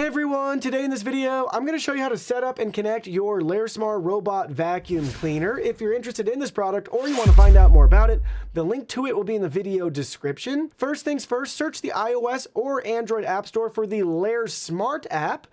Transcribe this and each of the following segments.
everyone, today in this video, I'm going to show you how to set up and connect your Laresar Robot Vacuum Cleaner. If you're interested in this product or you want to find out more about it, the link to it will be in the video description. First things first, search the iOS or Android App Store for the Laresmart app.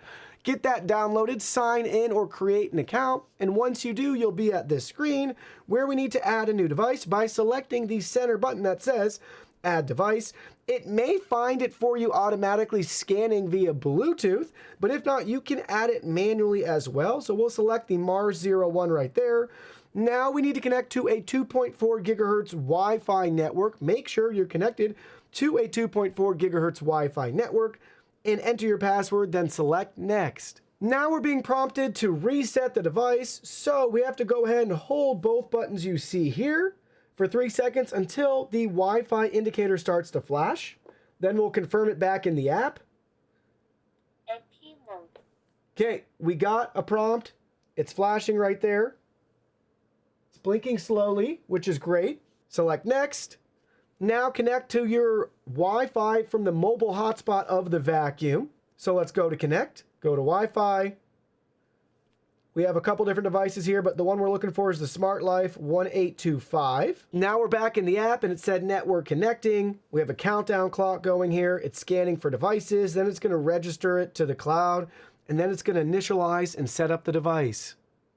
Get that downloaded, sign in or create an account, and once you do, you'll be at this screen where we need to add a new device by selecting the center button that says Add Device. It may find it for you automatically scanning via Bluetooth, but if not, you can add it manually as well. So we'll select the Mars 01 right there. Now we need to connect to a 2.4 gigahertz Wi-Fi network. Make sure you're connected to a 2.4 gigahertz Wi-Fi network and enter your password, then select Next. Now we're being prompted to reset the device, so we have to go ahead and hold both buttons you see here for 3 seconds until the Wi-Fi indicator starts to flash. Then we'll confirm it back in the app. MP mode. Okay, we got a prompt. It's flashing right there. It's blinking slowly, which is great. Select Next. Now connect to your Wi-Fi from the mobile hotspot of the vacuum. So let's go to Connect, go to Wi-Fi. We have a couple different devices here, but the one we're looking for is the Smart Life 1825. Now we're back in the app and it said network connecting. We have a countdown clock going here. It's scanning for devices. Then it's going to register it to the cloud. And then it's going to initialize and set up the device.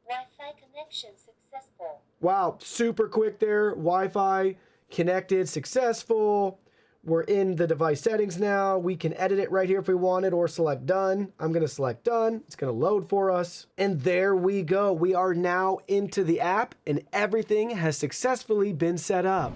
Wi-Fi connection successful. Wow, super quick there. Wi-Fi connected, successful. We're in the device settings now. We can edit it right here if we wanted or select done. I'm going to select done. It's going to load for us. And there we go. We are now into the app and everything has successfully been set up.